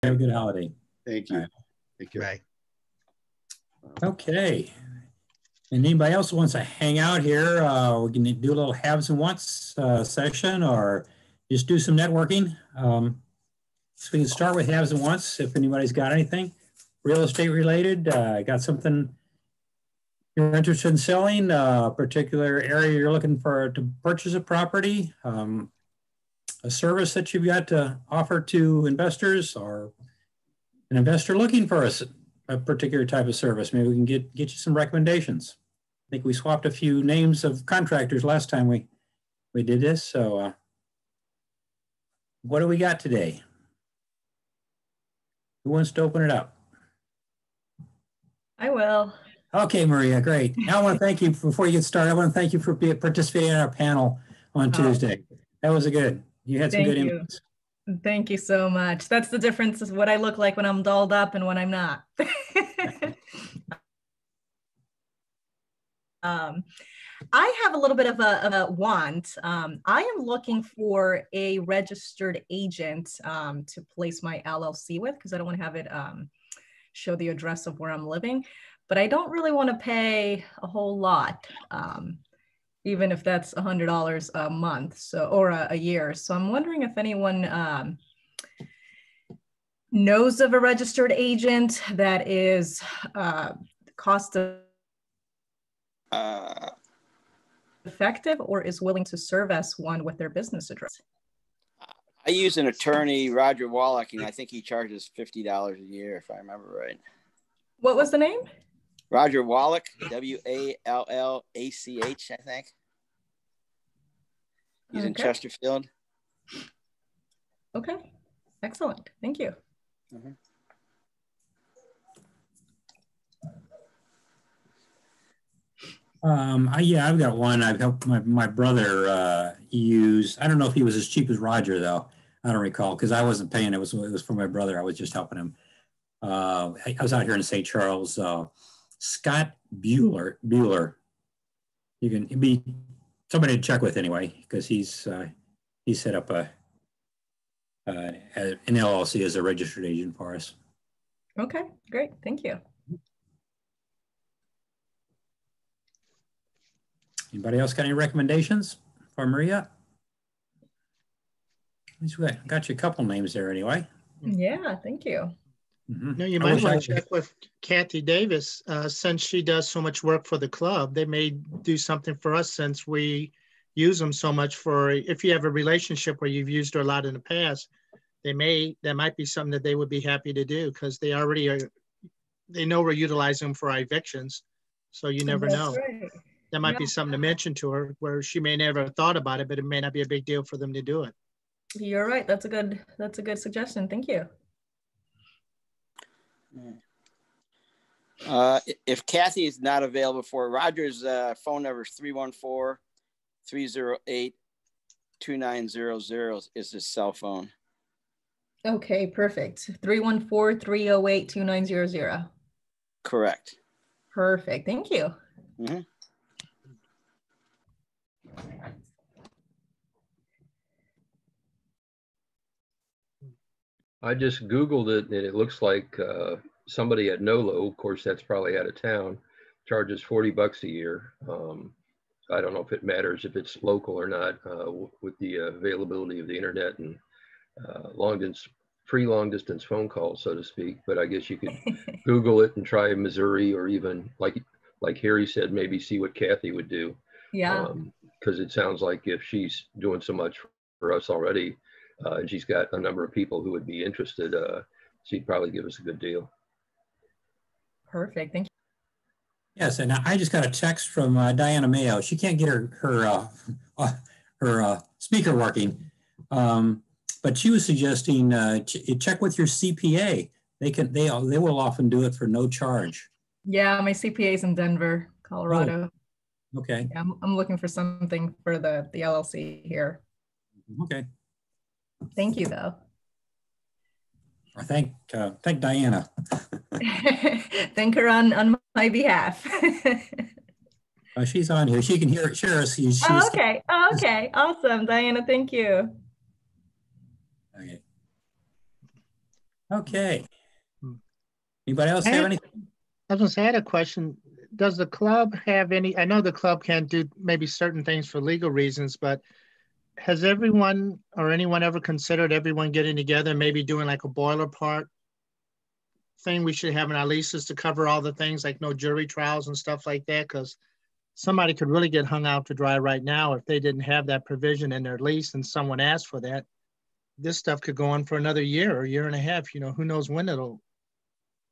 Have a good holiday. Thank you. Right. Thank you. Bye. Okay. And anybody else who wants to hang out here, we can do a little haves and wants session or just do some networking. So we can start with haves and wants if anybody's got anything real estate related. Got something you're interested in selling, a particular area you're looking for to purchase a property, a service that you've got to offer to investors, or an investor looking for a particular type of service. Maybe we can get you some recommendations. I think we swapped a few names of contractors last time we did this. So what do we got today? Who wants to open it up? I will. Okay, Maria, great. Now I want to thank you, before you get started, I want to thank you for participating in our panel on Tuesday. That was you had some good inputs. Thank you so much. That's the difference, is what I look like when I'm dolled up and when I'm not. I have a little bit of a want. I am looking for a registered agent to place my LLC with, because I don't want to have it show the address of where I'm living, but I don't really want to pay a whole lot, even if that's $100 a month, or a year. So I'm wondering if anyone knows of a registered agent that is cost effective or is willing to serve as one with their business address. I use an attorney, Roger Wallach, and I think he charges $50 a year, if I remember right. What was the name? Roger Wallach, Wallach, I think. He's in Chesterfield. Okay, excellent. Thank you. Mm-hmm. Yeah, I've got one. I've helped my brother use. I don't know if he was as cheap as Roger, though. I don't recall, because I wasn't paying. It was for my brother. I was just helping him. I was out here in St. Charles. Scott Bueller. You can be somebody to check with anyway, because he set up an LLC as a registered agent for us. Okay, great. Thank you. Anybody else got any recommendations for Maria? We got you a couple names there anyway. Yeah, thank you. Mm-hmm. No, you might want to check with Kathy Davis, since she does so much work for the club. They may do something for us, since we use them so much. For if you have a relationship where you've used her a lot in the past, that might be something that they would be happy to do, because they already are. They know we're utilizing them for our evictions, so you never know. Right. That might be something to mention to her, where she may never have thought about it, but it may not be a big deal for them to do it. You're right. That's a good suggestion. Thank you. If Kathy is not available for Roger's phone number is 314-308-2900 is his cell phone. Okay, perfect. 314-308-2900. Correct. Perfect. Thank you. Mm-hmm. I just Googled it, and it looks like somebody at Nolo, of course, that's probably out of town, charges $40 a year. I don't know if it matters if it's local or not, with the availability of the internet and free long distance phone calls, so to speak. But I guess you could Google it and try Missouri, or even like Harry said, maybe see what Kathy would do. Yeah. Because it sounds like if she's doing so much for us already, and she's got a number of people who would be interested, she'd probably give us a good deal. Perfect. Thank you. Yes, and I just got a text from Diana Mayo. She can't get her speaker working, but she was suggesting check with your CPA. They will often do it for no charge. Yeah, my CPA's in Denver, Colorado. Oh, okay. Yeah, I'm looking for something for the LLC here. Okay. Thank you, though. Thank Diana. Thank her on my behalf. She's on here. She can share us. Okay. Awesome, Diana. Thank you. Okay. Okay. Hmm. Anybody else have anything? I was going to say, I had a question. Does the club have any, I know the club can't do maybe certain things for legal reasons, but has everyone or anyone ever considered everyone getting together, maybe doing like a boiler part thing we should have in our leases to cover all the things like no jury trials and stuff like that? Because somebody could really get hung out to dry right now if they didn't have that provision in their lease and someone asked for that. This stuff could go on for another year or a year and a half. You know, who knows when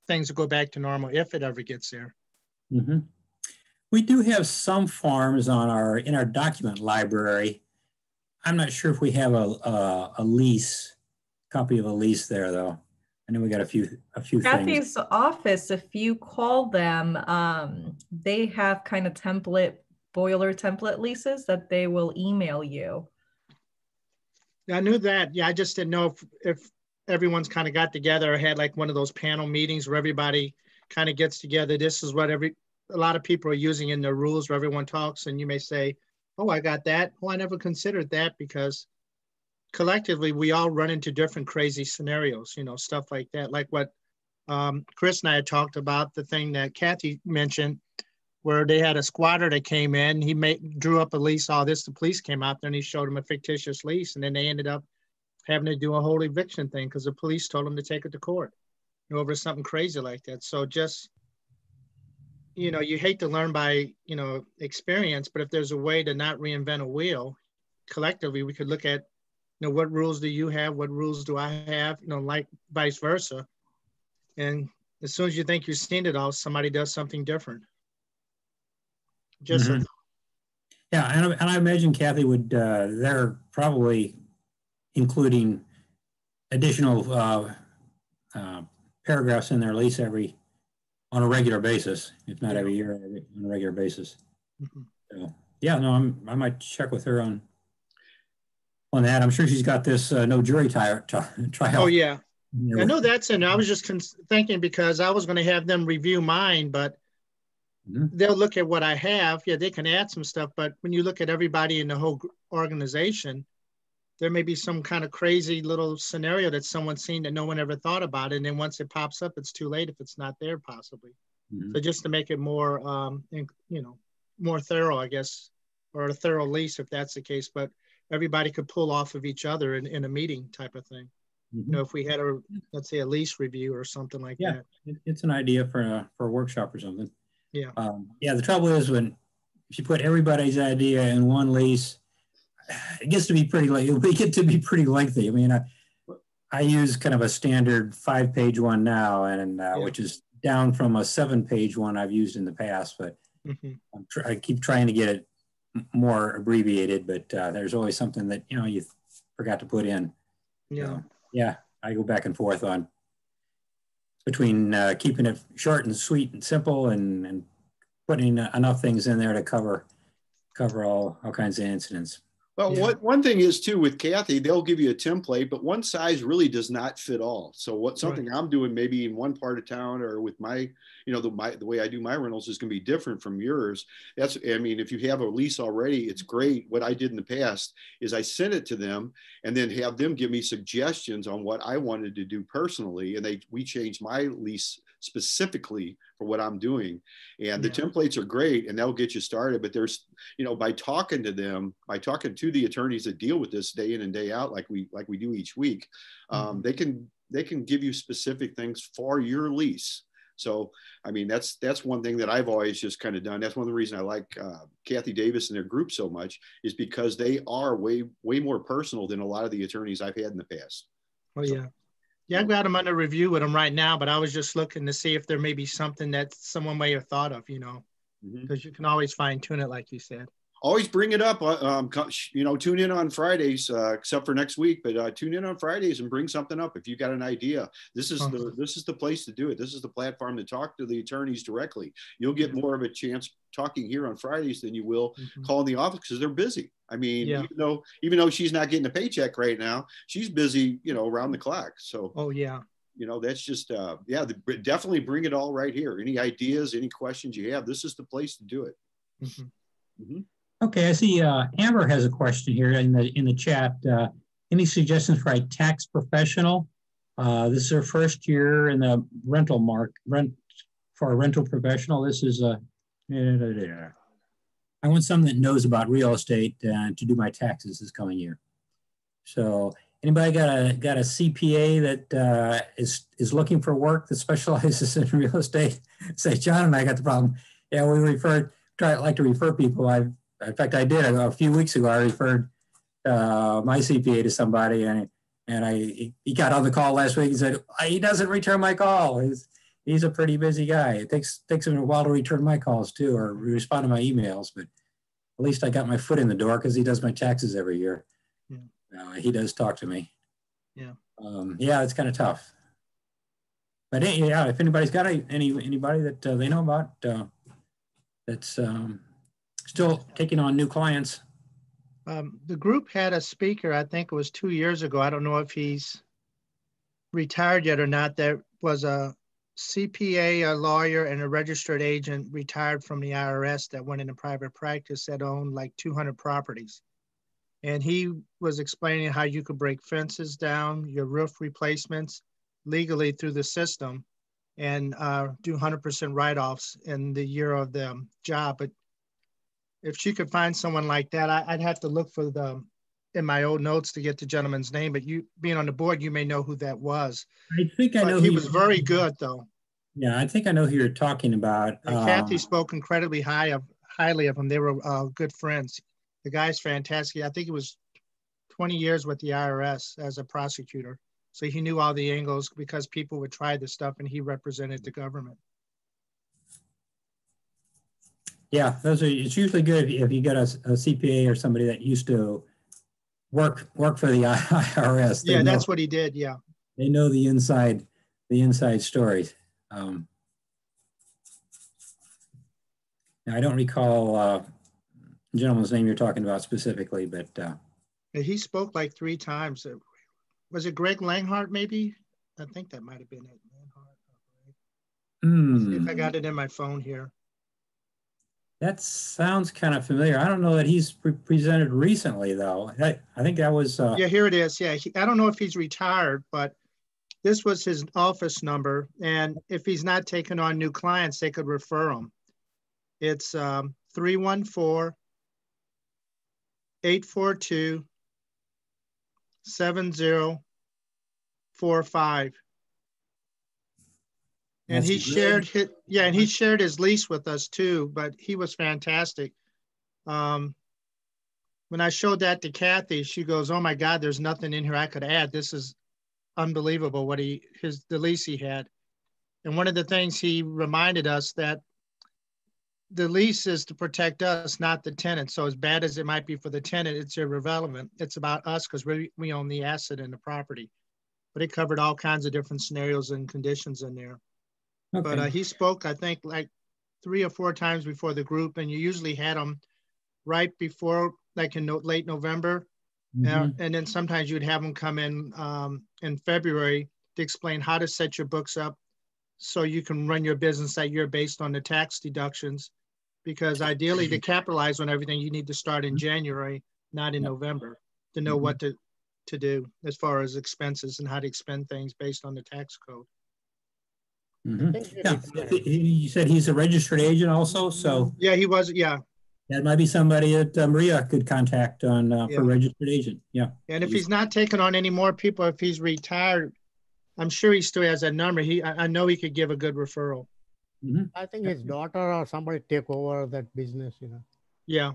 things will go back to normal if it ever gets there. Mm-hmm. We do have some forms in our document library. I'm not sure if we have a lease, copy of a lease there though. I know we got a few things. Kathy's office, if you call them, they have kind of boiler template leases that they will email you. I knew that. Yeah, I just didn't know if everyone's kind of got together or had like one of those panel meetings where everybody kind of gets together. This is what a lot of people are using in their rules where everyone talks, and you may say, oh, I got that. Oh, I never considered that, because collectively we all run into different crazy scenarios, you know, stuff like that. Like what Chris and I had talked about, the thing that Kathy mentioned, where they had a squatter that came in, he drew up a lease, all this, the police came out there and he showed them a fictitious lease, and then they ended up having to do a whole eviction thing because the police told them to take it to court, you know, over something crazy like that. So just, you know, you hate to learn by, you know, experience, but if there's a way to not reinvent a wheel, collectively, we could look at, you know, what rules do you have? What rules do I have? You know, like vice versa. And as soon as you think you've seen it all, somebody does something different. Just yeah, and I imagine Kathy would, they're probably including additional paragraphs in their lease on a regular basis, if not every year, on a regular basis. Mm-hmm. So yeah, no, I might check with her on that. I'm sure she's got this no jury trial. Oh yeah, I know that's in. I was just thinking because I was going to have them review mine, but they'll look at what I have. Yeah, they can add some stuff, but when you look at everybody in the whole organization, there may be some kind of crazy little scenario that someone's seen that no one ever thought about. And then once it pops up, it's too late if it's not there, possibly. Mm-hmm. So just to make it more, you know, more thorough, I guess, or a thorough lease if that's the case. But everybody could pull off of each other in a meeting type of thing. Mm-hmm. You know, if we had let's say a lease review or something like that. It's an idea for a workshop or something. Yeah. The trouble is if you put everybody's idea in one lease, it gets to be pretty lengthy. I mean, I use kind of a standard 5-page one now, and which is down from a 7-page one I've used in the past, but I keep trying to get it more abbreviated, but there's always something that, you know, you forgot to put in. Yeah. So, I go back and forth between keeping it short and sweet and simple and putting enough things in there to cover all kinds of incidents. Well, one thing is too with Kathy, they'll give you a template, but one size really does not fit all. So something I'm doing maybe in one part of town or with my, you know, the way I do my rentals is going to be different from yours. I mean, if you have a lease already, it's great. What I did in the past is I sent it to them and then have them give me suggestions on what I wanted to do personally. And we changed my lease specifically for what I'm doing. And the templates are great and that'll get you started. But there's, you know, by talking to the attorneys that deal with this day in and day out, like we do each week, they can give you specific things for your lease. So, I mean, that's one thing that I've always just kind of done. That's one of the reasons I like Kathy Davis and their group so much, is because they are way more personal than a lot of the attorneys I've had in the past. Oh, yeah. Yeah, I've got them under review with them right now, but I was just looking to see if there may be something that someone may have thought of, you know, because you can always fine tune it, like you said. Always bring it up. You know, tune in on Fridays, except for next week. But tune in on Fridays and bring something up if you got an idea. This is the place to do it. This is the platform to talk to the attorneys directly. You'll get more of a chance talking here on Fridays than you will calling the office because they're busy. I mean, even though she's not getting a paycheck right now, she's busy, you know, around the clock. So. Oh yeah. You know, that's just definitely bring it all right here. Any ideas, any questions you have, this is the place to do it. Okay, I see Amber has a question here in the chat. Any suggestions for a tax professional This is her first year in the rental for a rental professional. This is I want someone that knows about real estate to do my taxes this coming year. So anybody got a CPA that is looking for work that specializes in real estate? Say, John and I got the problem. Yeah, we like to refer people. In fact, I did a few weeks ago. I referred my CPA to somebody, and he got on the call last week and said he doesn't return my call. He's a pretty busy guy. It takes him a while to return my calls too, or respond to my emails. But at least I got my foot in the door because he does my taxes every year. Yeah. He does talk to me. Yeah. Yeah, it's kind of tough. But yeah, if anybody's got anybody that they know about that's still taking on new clients. The group had a speaker, I think it was 2 years ago. I don't know if he's retired yet or not. There was a CPA, a lawyer, and a registered agent retired from the IRS that went into private practice that owned like 200 properties. And he was explaining how you could break fences down, your roof replacements legally through the system and do 100% write-offs in the year of the job. But if she could find someone like that, I'd have to look for in my old notes to get the gentleman's name, but you being on the board, you may know who that was. I think I know. He was very good though. Yeah, I think I know who you're talking about. Kathy spoke incredibly highly of him. They were good friends. The guy's fantastic. I think he was 20 years with the IRS as a prosecutor. So he knew all the angles because people would try this stuff and he represented the government. Yeah, it's usually good if you get a CPA or somebody that used to work for the IRS. Yeah, that's what he did. Yeah, they know the inside stories. Now I don't recall the gentleman's name you're talking about specifically, but he spoke like 3 times. Was it Greg Langhart? Maybe I think that might have been it. See if I got it in my phone here. That sounds kind of familiar. I don't know that he's presented recently, though. I think that was... Yeah, here it is. Yeah, I don't know if he's retired, but this was his office number. And if he's not taking on new clients, they could refer him. It's 314-842-7045. And he shared his lease with us too, but he was fantastic. When I showed that to Kathy, she goes, "Oh my God, there's nothing in here I could add. This is unbelievable what the lease he had." And one of the things he reminded us that the lease is to protect us, not the tenant. So as bad as it might be for the tenant, it's irrelevant. It's about us because we own the asset and the property. But it covered all kinds of different scenarios and conditions in there. Okay. But he spoke, I think, like 3 or 4 times before the group, and you usually had him right before, like in late November. Mm-hmm. And then sometimes you'd have him come in February to explain how to set your books up so you can run your business that year based on the tax deductions. Because ideally, to capitalize on everything, you need to start in January, not in November, to know what to do as far as expenses and how to expend things based on the tax code. Mm-hmm. Yeah, you said he's a registered agent also, so yeah, he was. Yeah, that might be somebody that Maria could contact on for registered agent. Yeah, and if he's not taking on any more people, if he's retired, I'm sure he still has that number. I know he could give a good referral. Mm-hmm. I think his daughter or somebody take over that business. Yeah,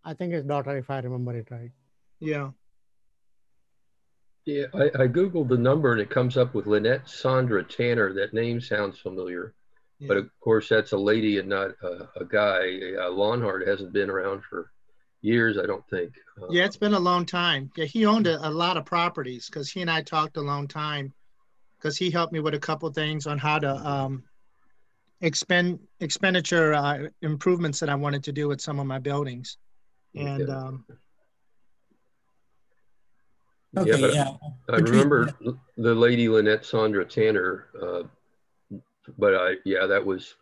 I think his daughter, if I remember it right. Yeah. Yeah, I Googled the number and it comes up with Lynette Sandra Tanner. That name sounds familiar, but of course that's a lady and not a guy. Longhart hasn't been around for years, I don't think. Yeah, it's been a long time. Yeah, he owned a lot of properties because he and I talked a long time because he helped me with a couple of things on how to expenditure improvements that I wanted to do with some of my buildings. And okay, yeah, I remember the lady Lynette Sandra Tanner, but that was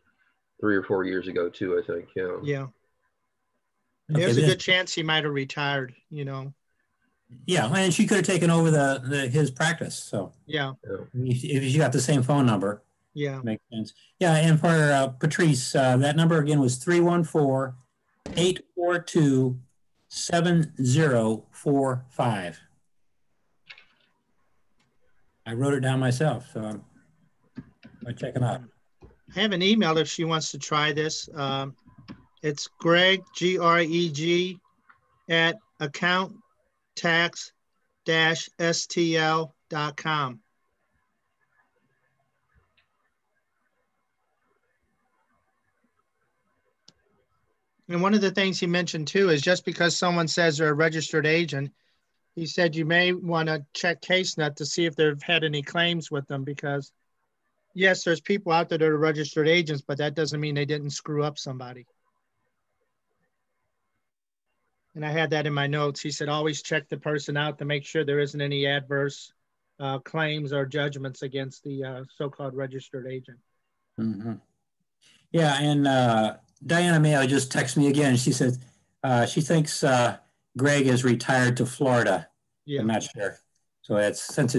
3 or 4 years ago too, I think. Yeah. Yeah. There's a good chance he might have retired, Yeah, and she could have taken over his practice. So Yeah, if you got the same phone number, yeah. makes sense. Yeah, and for Patrice, that number again was 314-842-7045. I wrote it down myself, so I check it out. I have an email if she wants to try this. It's Greg, Greg, at accounttax-stl.com. And one of the things he mentioned too is just because someone says they're a registered agent, he said you may want to check CaseNet to see if they've had any claims with them, because yes, there's people out there that are registered agents, but that doesn't mean they didn't screw up somebody. And I had that in my notes. He said, always check the person out to make sure there isn't any adverse claims or judgments against the so-called registered agent. Mm-hmm. Yeah, and Diana Mayo just texted me again. She says she thinks Greg is retired to Florida. Yeah. I'm not sure. So it's since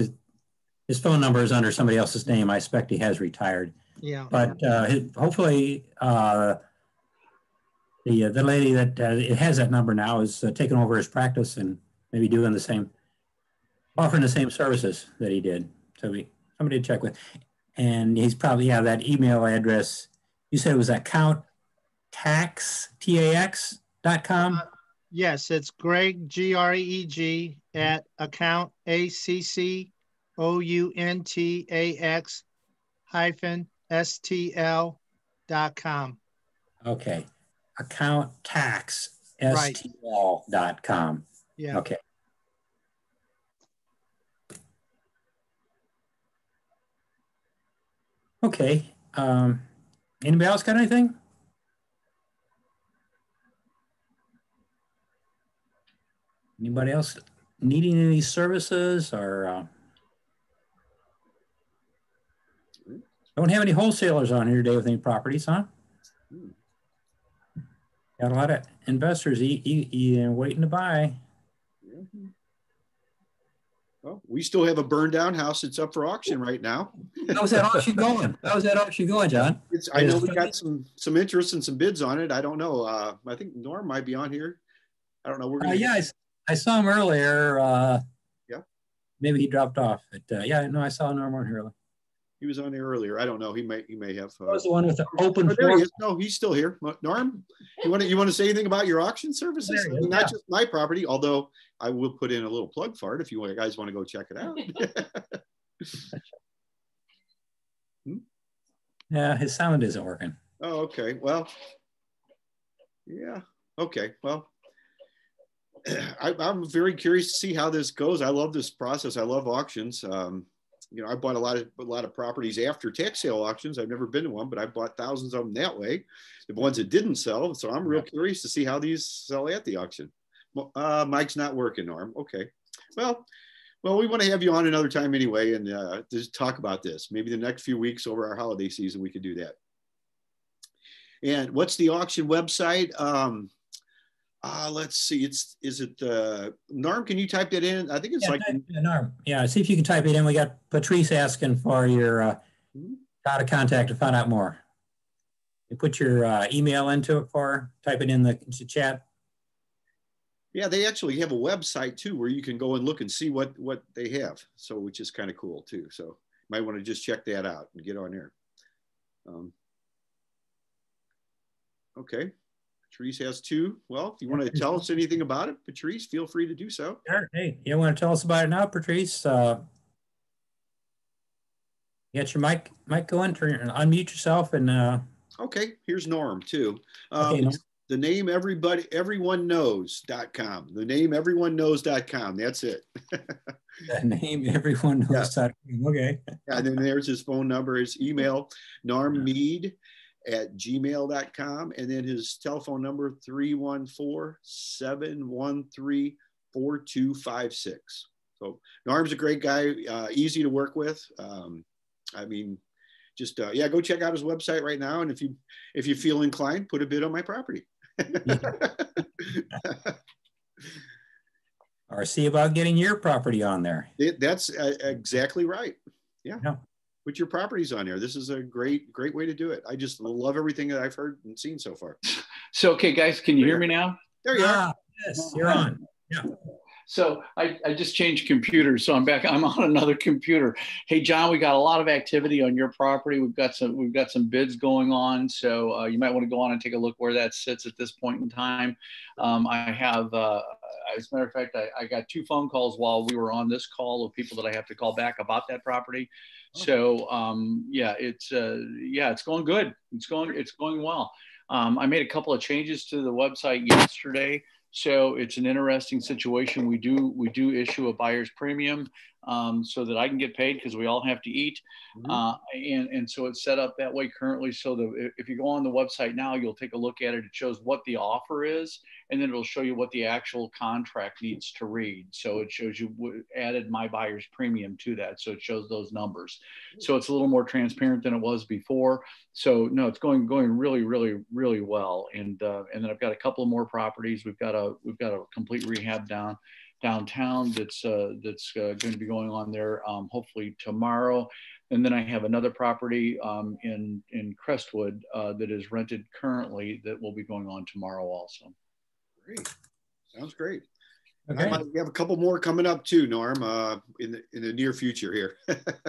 his phone number is under somebody else's name, I expect he has retired. Yeah. But hopefully the lady that it has that number now is taking over his practice and maybe doing the same, offering the same services that he did. So somebody to check with. And he's probably have that email address. You said it was accounttax.com? Yes, it's Greg, Greg, at accounttax-stl.com. Okay. Accounttax.stl.com. Yeah. Okay. Okay. Anybody else got anything? Anybody else needing any services or don't have any wholesalers on here today with any properties, huh? Got a lot of investors waiting to buy. Well, we still have a burned down house that's up for auction right now. How's that auction going? How's that auction going, John? I know we got some interest and some bids on it. I don't know. I think Norm might be on here. I don't know. We're gonna yeah, I saw him earlier. Yeah. Maybe he dropped off. But yeah, no, I saw Norm on here. He was on there earlier. I don't know. He may have. That was the one with the open there floor. he is. No, he's still here. Norm, you want to say anything about your auction services? I mean, not just my property, although I will put in a little plug for it if you guys want to go check it out. Yeah, his sound isn't working. Oh, okay. Well, yeah. Okay. Well, I'm very curious to see how this goes. I love this process. I love auctions. You know, I bought a lot of properties after tax sale auctions. I've never been to one, but I bought thousands of them that way. The ones that didn't sell. So I'm real curious to see how these sell at the auction. Mike's not working, Norm. Okay. Well, we want to have you on another time anyway, and just talk about this. Maybe the next few weeks over our holiday season, we could do that. And what's the auction website? Let's see. Is it Norm? Can you type that in? I think it's Norm. Yeah, see if you can type it in. We got Patrice asking for your how to contact to find out more. You put your email into it for her, type it in the chat. Yeah, they actually have a website too where you can go and look and see what they have. So, which is kind of cool too. So, you might want to just check that out and get on there. Okay. Patrice has two. Well, if you want to tell us anything about it, Patrice, feel free to do so. Sure. Hey, you want to tell us about it now, Patrice? You got your mic going, unmute yourself and okay, here's Norm too. Okay, Norm. The name everyoneknows.com. The name everyoneknows.com. That's it. The name everyone knows. Yeah. Okay. Yeah, and then there's his phone number, his email, normmead@gmail.com, and then his telephone number 314-713-4256. So Norm's a great guy, easy to work with. I mean, just yeah, go check out his website right now, and if you feel inclined, put a bid on my property. or see about getting your property on there. That's exactly right. Yeah. Yeah. Put your properties on there. This is a great way to do it. I just love everything that I've heard and seen so far. So, okay, guys, can you hear me now? There you are. Yes, you're on. Yeah. So I just changed computers, so I'm back. I'm on another computer. Hey, John, we got a lot of activity on your property. We've got some bids going on, so you might want to go on and take a look where that sits at this point in time. I have, as a matter of fact, I got 2 phone calls while we were on this call of people that I have to call back about that property. So yeah, it's going good. It's going well. I made a couple of changes to the website yesterday. So it's an interesting situation. We do issue a buyer's premium so that I can get paid because we all have to eat. And so it's set up that way currently. So if you go on the website now, you'll take a look at it. It shows what the offer is, and then it'll show you what the actual contract needs to read. So it shows you added my buyer's premium to that. So it shows those numbers. So it's a little more transparent than it was before. So no, it's going really, really, really well. And then I've got a couple of more properties. We've got a complete rehab downtown that's going to be going on there hopefully tomorrow. And then I have another property in Crestwood that is rented currently that will be going on tomorrow also. Great. Sounds great. Okay. We have a couple more coming up too, Norm, in the near future here.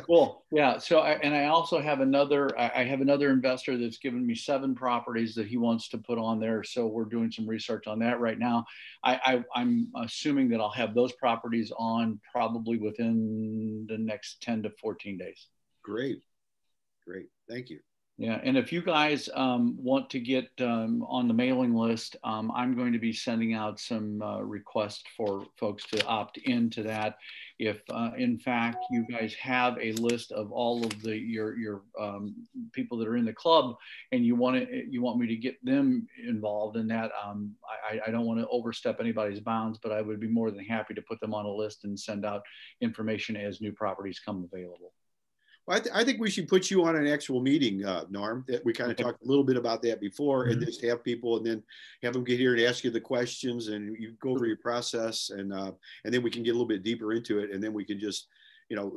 Cool. Yeah. So I also have another investor that's given me 7 properties that he wants to put on there. So we're doing some research on that right now. I'm assuming that I'll have those properties on probably within the next 10 to 14 days. Great. Thank you. Yeah, and if you guys want to get on the mailing list, I'm going to be sending out some requests for folks to opt into that. If in fact you guys have a list of all of your people that are in the club, and you want me to get them involved in that, I don't want to overstep anybody's bounds, but I would be more than happy to put them on a list and send out information as new properties come available. Well, I think we should put you on an actual meeting, Norm. That we kind of talked a little bit about that before, and just have people, and then have them get here and ask you the questions, and you go over your process, and then we can get a little bit deeper into it, and then we can just,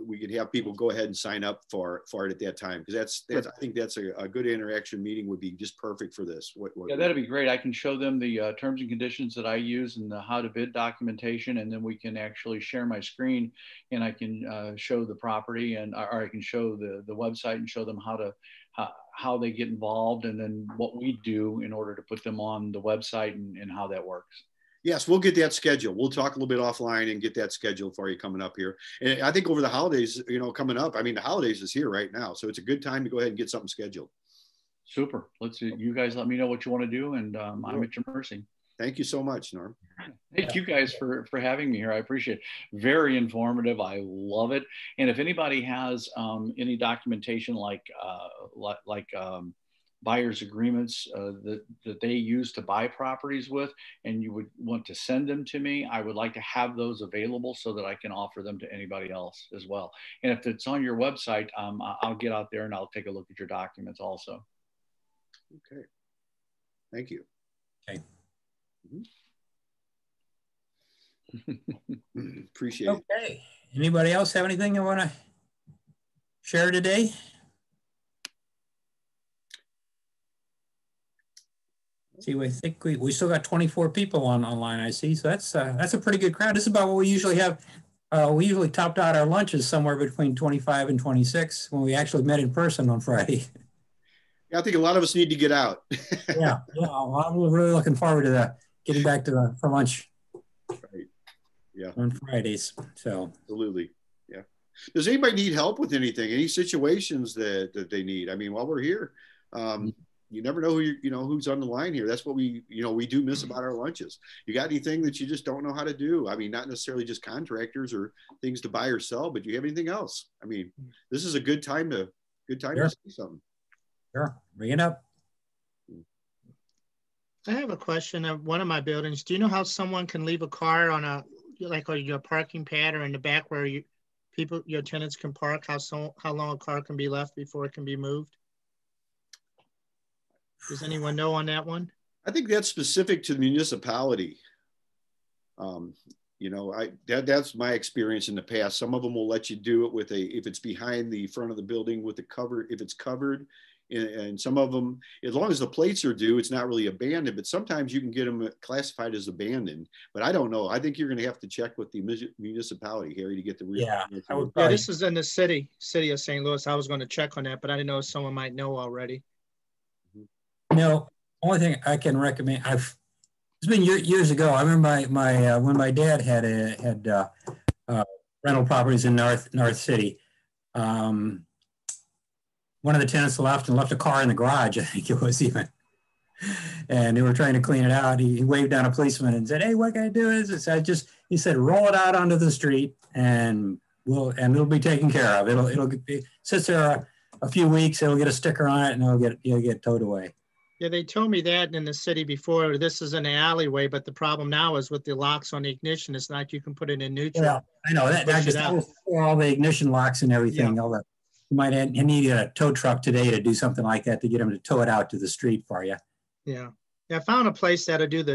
we can have people go ahead and sign up for it at that time, because that's I think that's a good interaction meeting would be just perfect for this. Yeah, that'd be great. I can show them the terms and conditions that I use and the how to bid documentation, and then we can actually share my screen, and I can show the property, or I can show the website and show them how they get involved, and then what we do in order to put them on the website and how that works. Yes, we'll get that scheduled. We'll talk a little bit offline and get that scheduled for you coming up here. And I think over the holidays, coming up, I mean, the holidays is here right now. So it's a good time to go ahead and get something scheduled. Super. You guys let me know what you want to do, and I'm at your mercy. Thank you so much, Norm. Thank you guys for having me here. I appreciate it. Very informative. I love it. And if anybody has any documentation like buyer's agreements that they use to buy properties with, and you would want to send them to me, I would like to have those available so that I can offer them to anybody else as well. And if it's on your website, I'll get out there and I'll take a look at your documents also. Okay. Thank you. Okay. Appreciate it. Okay. Anybody else have anything you want to share today? See, we think we still got 24 people online, I see. So that's a pretty good crowd. This is about what we usually have. We usually topped out our lunches somewhere between 25 and 26 when we actually met in person on Friday. Yeah, I think a lot of us need to get out. yeah. Well, I'm really looking forward to getting back to for lunch. Right. Yeah. On Fridays. So absolutely. Yeah. Does anybody need help with anything? Any situations that they need? I mean, while we're here, you never know who's on the line here. That's what we do miss about our lunches. You got anything that you just don't know how to do? I mean, not necessarily just contractors or things to buy or sell, but do you have anything else? I mean, this is a good time to say something. Sure, bring it up. I have a question of one of my buildings. Do you know how someone can leave a car on your parking pad or in the back where your tenants can park? How long a car can be left before it can be moved? Does anyone know on that one? I think that's specific to the municipality. You know, that's my experience in the past. Some of them will let you do it with if it's behind the front of the building with the cover, if it's covered. And some of them, as long as the plates are due, it's not really abandoned, but sometimes you can get them classified as abandoned. But I don't know. I think you're going to have to check with the municipality, Harry, to get the real. Yeah, I would Yeah, probably, this is in the city of St. Louis. I was going to check on that, but I didn't know if someone might know already. no, only thing I can recommend, it's been years ago. I remember my when my dad had rental properties in North City. One of the tenants left a car in the garage, I think it was even. And they were trying to clean it out. He waved down a policeman and said, "Hey, what can I do?" He said, "Roll it out onto the street and it'll be taken care of. It sits there a few weeks, it'll get a sticker on it and it'll get towed away." Yeah, they told me that in the city before. This is in an alleyway, but the problem now is with the locks on the ignition. It's not you can put it in neutral. Yeah, I know that was for all the ignition locks and everything. Yeah. You might need a tow truck today to do something like that to get them to tow it out to the street for you. Yeah. I found a place that'll do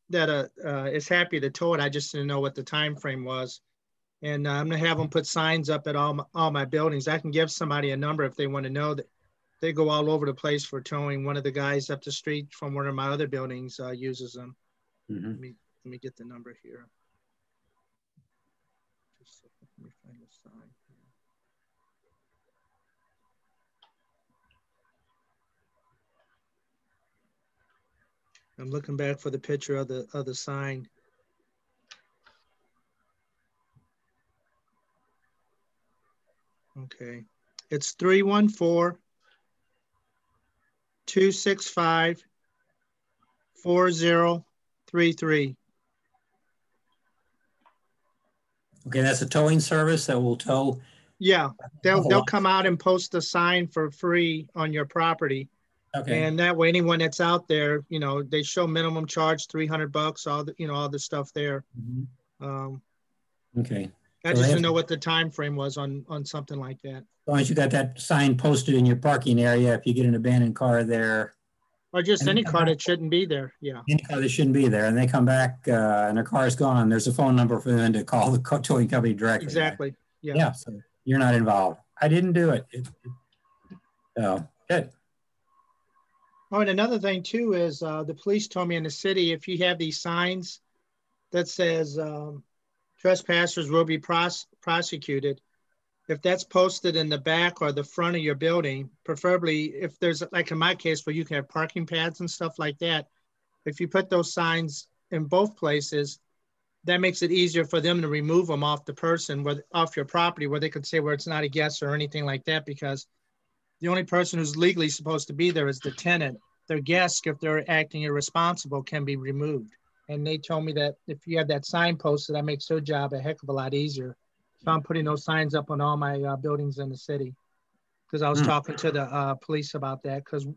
is happy to tow it. I just didn't know what the time frame was. And I'm gonna have them put signs up at all my buildings. I can give somebody a number if they want to know that they go all over the place for towing. One of the guys up the street from one of my other buildings uses them. Mm-hmm. Let me get the number here. Just a second, let me find the sign. I'm looking back for the picture of the sign. Okay, it's 314-265-4033. Okay, that's a towing service that will tow. Yeah, they'll come out and post a sign for free on your property. Okay. And that way, anyone that's out there, they show minimum charge $300, all the stuff there. Mm-hmm. I Okay. just didn't know what the time frame was on something like that. As long as you got that sign posted in your parking area, if you get an abandoned car there. Or just any car that shouldn't be there, yeah. Any car that shouldn't be there, and they come back and their car is gone, there's a phone number for them to call the towing company directly. Exactly, yeah. Yeah, so you're not involved. I didn't do it. So, good. Oh, and another thing too is the police told me in the city, if you have these signs that says trespassers will be prosecuted, if that's posted in the back or the front of your building, preferably if there's, like in my case, where you can have parking pads and stuff like that, if you put those signs in both places, that makes it easier for them to remove them off the person, off your property, where they could say where it's not a guest or anything like that, because the only person who's legally supposed to be there is the tenant. Their guests, if they're acting irresponsible, can be removed. And they told me that if you have that sign posted, that makes their job a heck of a lot easier. So I'm putting those signs up on all my buildings in the city, because I was talking to the police about that, because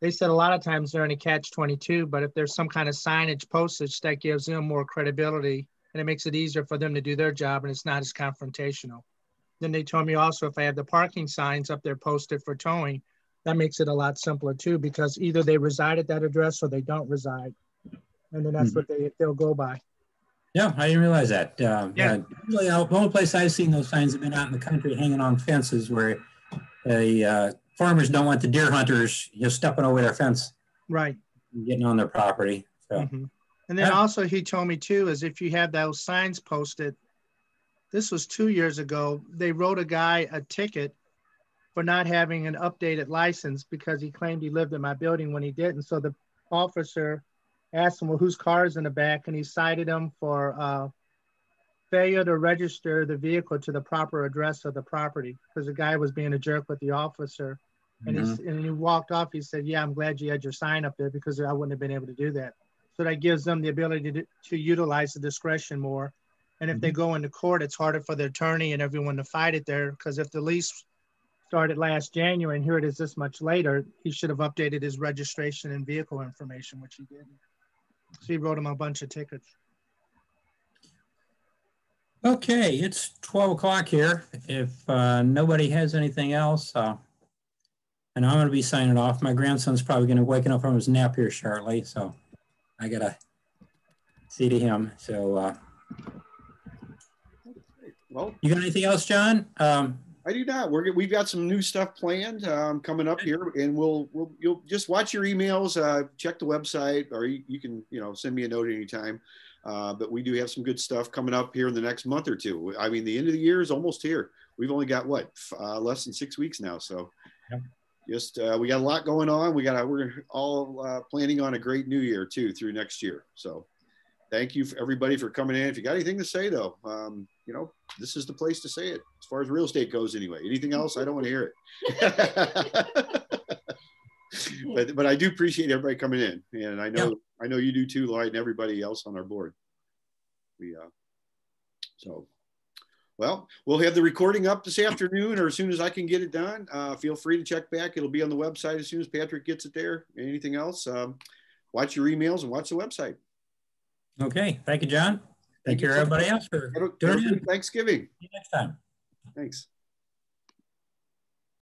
they said a lot of times they're in a catch-22, but if there's some kind of signage postage, that gives them more credibility and it makes it easier for them to do their job, and it's not as confrontational. Then they told me also if I have the parking signs up there posted for towing, that makes it a lot simpler too, because either they reside at that address or they don't reside. And then that's what they'll go by. Yeah, I didn't realize that. Usually the only place I've seen those signs have been out in the country hanging on fences where farmers don't want the deer hunters stepping over their fence. Right. And getting on their property. So. Mm-hmm. And then also he told me too, is if you have those signs posted, this was 2 years ago, they wrote a guy a ticket for not having an updated license because he claimed he lived in my building when he didn't. So the officer asked him, well, whose car is in the back? And he cited him for failure to register the vehicle to the proper address of the property, because the guy was being a jerk with the officer. And, he walked off. He said, yeah, I'm glad you had your sign up there, because I wouldn't have been able to do that. So that gives them the ability to utilize the discretion more. And if they go into court, it's harder for the attorney and everyone to fight it there, because if the lease started last January and here it is this much later, he should have updated his registration and vehicle information, which he didn't. So he wrote him a bunch of tickets. Okay, it's 12 o'clock here. If nobody has anything else, and I'm going to be signing off. My grandson's probably going to waken up from his nap here shortly, so I got to see to him. So Well, you got anything else, John? I do not. We've got some new stuff planned coming up here, and you'll just watch your emails, check the website, or you can send me a note anytime. But we do have some good stuff coming up here in the next month or two. I mean, the end of the year is almost here. We've only got less than 6 weeks now, so just we got a lot going on. We're all planning on a great new year too through next year. So thank you for everybody for coming in. If you got anything to say though, this is the place to say it as far as real estate goes anyway. Anything else, I don't want to hear it. but I do appreciate everybody coming in, and I know you do too, Lloyd, and everybody else on our board. Well, we'll have the recording up this afternoon, or as soon as I can get it done. Feel free to check back. It'll be on the website as soon as Patrick gets it there. Anything else, watch your emails and watch the website. Okay, thank you, John. Thank you, everybody else for doing it. Thanksgiving. See you next time. Thanks.